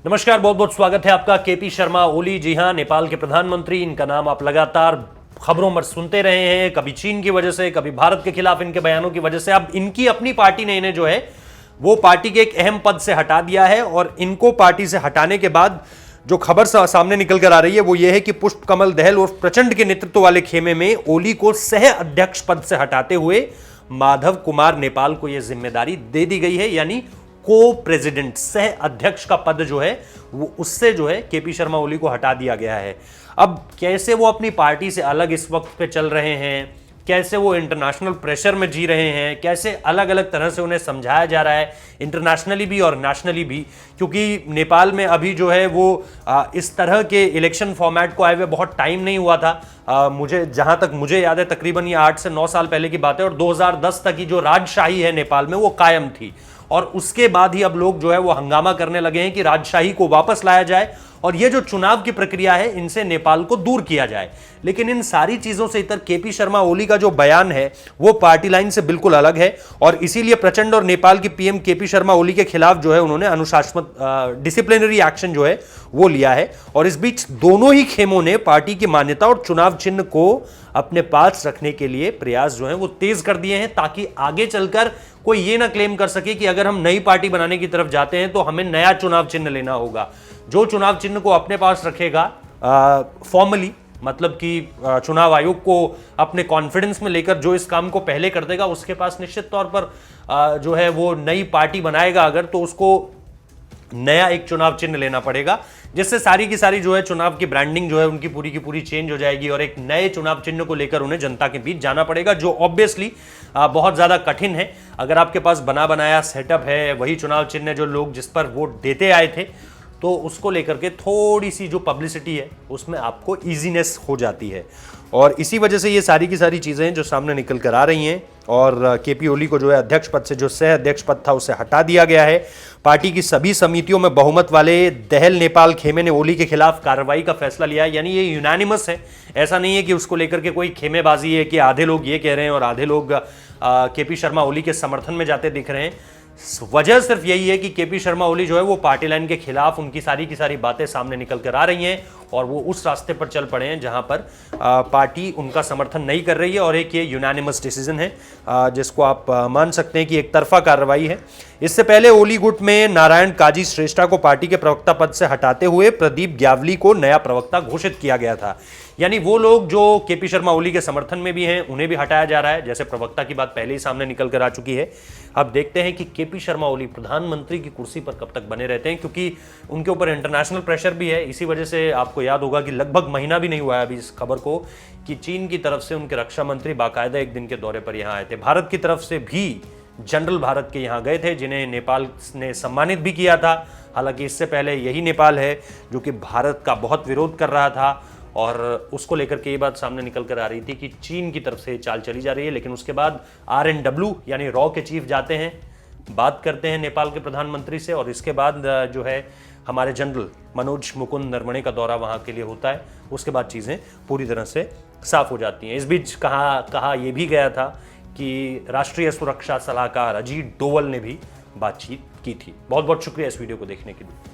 नमस्कार, बहुत बहुत स्वागत है आपका। केपी शर्मा ओली, जी हां, नेपाल के प्रधानमंत्री। इनका नाम आप लगातार खबरों में सुनते रहे हैं, कभी चीन की वजह से, कभी भारत के खिलाफ इनके बयानों की वजह से। अब इनकी अपनी पार्टी ने इन्हें जो है वो पार्टी के एक अहम पद से हटा दिया है। और इनको पार्टी से हटाने के बाद जो खबर सामने निकल कर आ रही है वो ये है कि पुष्प कमल दहल और प्रचंड के नेतृत्व वाले खेमे में ओली को सह अध्यक्ष पद से हटाते हुए माधव कुमार नेपाल को यह जिम्मेदारी दे दी गई है। यानी को प्रेसिडेंट, सह अध्यक्ष का पद जो है वो उससे जो है केपी शर्मा ओली को हटा दिया गया है। अब कैसे वो अपनी पार्टी से अलग इस वक्त पे चल रहे हैं, कैसे वो इंटरनेशनल प्रेशर में जी रहे हैं, कैसे अलग अलग तरह से उन्हें समझाया जा रहा है इंटरनेशनली भी और नेशनली भी, क्योंकि नेपाल में अभी जो है वो इस तरह के इलेक्शन फॉर्मेट को आए हुए बहुत टाइम नहीं हुआ था। मुझे जहां तक मुझे याद है तकरीबन ये 8 से 9 साल पहले की बात है। और 2010 तक की जो राजशाही है नेपाल में वो कायम थी। और उसके बाद ही अब लोग जो है वो हंगामा करने लगे हैं कि राजशाही को वापस लाया जाए और ये जो चुनाव की प्रक्रिया है इनसे नेपाल को दूर किया जाए। लेकिन इन सारी चीजों से इतर केपी शर्मा ओली का जो बयान है वो पार्टी लाइन से बिल्कुल अलग है। और इसीलिए प्रचंड और नेपाल की पीएम केपी शर्मा ओली के खिलाफ जो है उन्होंने अनुशासनात्मक डिसिप्लिनरी एक्शन जो है वो लिया है। और इस बीच दोनों ही खेमों ने पार्टी की मान्यता और चुनाव चिन्ह को अपने पास रखने के लिए प्रयास जो है वो तेज कर दिए हैं, ताकि आगे चलकर कोई ये ना क्लेम कर सके कि अगर हम नई पार्टी बनाने की तरफ जाते हैं तो हमें नया चुनाव चिन्ह लेना होगा। जो चुनाव चिन्ह को अपने पास रखेगा फॉर्मली, मतलब कि चुनाव आयोग को अपने कॉन्फिडेंस में लेकर जो इस काम को पहले कर देगा, उसके पास निश्चित तौर पर जो है वो नई पार्टी बनाएगा अगर, तो उसको नया एक चुनाव चिन्ह लेना पड़ेगा, जिससे सारी की सारी जो है चुनाव की ब्रांडिंग जो है उनकी पूरी की पूरी चेंज हो जाएगी और एक नए चुनाव चिन्ह को लेकर उन्हें जनता के बीच जाना पड़ेगा, जो ऑब्वियसली बहुत ज्यादा कठिन है। अगर आपके पास बना बनाया सेटअप है, वही चुनाव चिन्ह जो लोग जिस पर वोट देते आए थे, तो उसको लेकर के थोड़ी सी जो पब्लिसिटी है उसमें आपको इजीनेस हो जाती है। और इसी वजह से ये सारी की सारी चीज़ें जो सामने निकल कर आ रही हैं। और केपी ओली को जो है अध्यक्ष पद से, जो सह अध्यक्ष पद था, उसे हटा दिया गया है। पार्टी की सभी समितियों में बहुमत वाले दहल नेपाल खेमे ने ओली के खिलाफ कार्रवाई का फैसला लिया है। यानी ये यूनानिमस है, ऐसा नहीं है कि उसको लेकर के कोई खेमेबाजी है कि आधे लोग ये कह रहे हैं और आधे लोग केपी शर्मा ओली के समर्थन में जाते दिख रहे हैं। वजह सिर्फ यही है कि केपी शर्मा ओली जो है वो पार्टी लाइन के खिलाफ, उनकी सारी की सारी बातें सामने निकल कर आ रही हैं और वो उस रास्ते पर चल पड़े हैं जहां पर पार्टी उनका समर्थन नहीं कर रही है। और एक ये यूनानिमस डिसीजन है जिसको आप मान सकते हैं कि एक तरफा कार्रवाई है। इससे पहले ओली गुट में नारायण काजी श्रेष्ठा को पार्टी के प्रवक्ता पद से हटाते हुए प्रदीप ग्यावली को नया प्रवक्ता घोषित किया गया था। यानी वो लोग जो केपी शर्मा ओली के समर्थन में भी हैं उन्हें भी हटाया जा रहा है। जैसे प्रवक्ता की बात पहले ही सामने निकल कर आ चुकी है। अब देखते हैं कि केपी शर्मा ओली प्रधानमंत्री की कुर्सी पर कब तक बने रहते हैं, क्योंकि उनके ऊपर इंटरनेशनल प्रेशर भी है। इसी वजह से आपको याद होगा कि लगभग महीना भी नहीं हुआ है अभी इस खबर को कि चीन की तरफ से उनके रक्षा मंत्री बाकायदा एक दिन के दौरे पर यहाँ आए थे। भारत की तरफ से भी जनरल भारत के यहाँ गए थे, जिन्हें नेपाल ने सम्मानित भी किया था। हालांकि इससे पहले यही नेपाल है जो कि भारत का बहुत विरोध कर रहा था और उसको लेकर के ये बात सामने निकल कर आ रही थी कि चीन की तरफ से चाल चली जा रही है। लेकिन उसके बाद RNW यानी रॉ के चीफ जाते हैं, बात करते हैं नेपाल के प्रधानमंत्री से, और इसके बाद जो है हमारे जनरल मनोज मुकुंद नरवणे का दौरा वहाँ के लिए होता है। उसके बाद चीज़ें पूरी तरह से साफ हो जाती हैं। इस बीच कहा यह भी गया था कि राष्ट्रीय सुरक्षा सलाहकार अजीत डोवल ने भी बातचीत की थी। बहुत बहुत शुक्रिया इस वीडियो को देखने के लिए।